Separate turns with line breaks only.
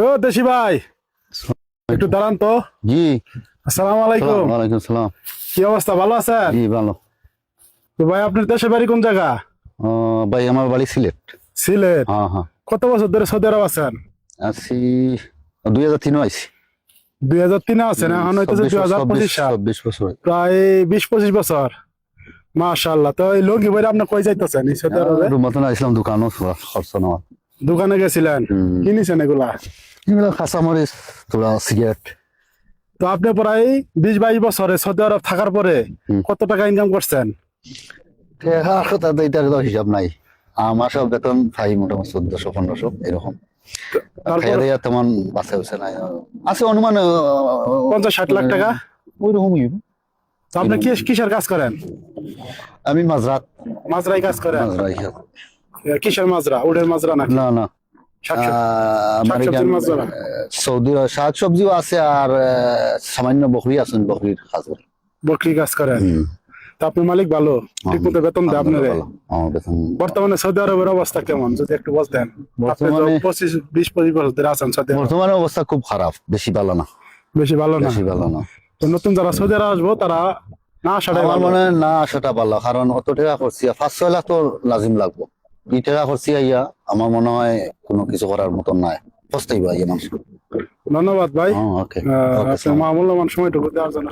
ও দেশি ভাই, একটু দাঁড়ান তো।
জি।
আসসালামু আলাইকুম।
ওয়ালাইকুম সালাম।
কি অবস্থা, ভালো আছেন?
জি ভালো।
তো ভাই, আপনার দেশের বাড়ি কোন জায়গা?
ভাই আমার বাড়ি সিলেট।
সিলেট।
হ্যাঁ হ্যাঁ।
কত বছর ধরে সৌদি আরব আছেন?
আছি 2003 আইছি।
2003 আছেন, এখন হইতেছে 2025 সাল।
24 বছর।
প্রায় 20-25 বছর। মাশাআল্লাহ। তো এই লঙ্গি বইরা আপনি কই যাইতেছেন এই সৌদি আরবে?
রুমাতন আইছিলাম দোকানও খরচ নেওয়া।
দোকানে গেছিলেন, কি নিছেন এগুলা?
এগুলো কাঁচামরিচ, তোরা সিগারেট।
তো আপনি প্রায় 20-22 বছরে সৌদি আরব থাকার পরে
হুম।
কত টাকা ইনকাম করছেন?
তাতে এটার তো হিসাব নাই। আমার সব বেতন পাই মোটামুটি 1400-1500 এরকম।
তারপর
খাইয়া দাইয়া তেমন বাঁচা হচ্ছে নাই। আছে অনুমান
50-60 লাখ টাকা।
ওই রকমই।
তো আপনি কিসের কাজ করেন?
আমি মাঝরাত
মাজরাই কাজ করেন? কিসের মাজরা? উডের মাজরা নাকি
না না
শাকসবজির মাজরা?
সৌদি শাক সবজিও আছে আর সামান্য বকরি আছেন, বকরির কাজ করে।
বকরি কাজ করেন? তা আপনি মালিক ভালো, ঠিক মতো বেতন দেয় আপনারে?
আমার বেতন
বর্তমানে সৌদি আরবের অবস্থা কেমন যদি একটু বলতেন? আপনি তো
বর্তমানে-
20-25 বছর ধরে আছেন সৌদি আরবে।
বর্তমানে অবস্থা খুব খারাপ, বেশি ভালো না।
বেশি ভালো না?
বেশি ভালো না।
তো নতুন যারা সৌদি আরব আসবো তারা না আসাটাই
আমার
ভালো।
মনে হয় না সেটা ভালো, কারণ অত টাকা করছি 5-6 লাখ তো লাজিম লাগবো। এই টাকা করছি আইয়া আমার মনে হয় কোনো কিছু করার মতন নাই, পস্তাইবা মানুষ।
ধন্যবাদ ভাই।
ওকে।
আপনার মূল্যবান সময়টুকু দেওয়ার জন্য।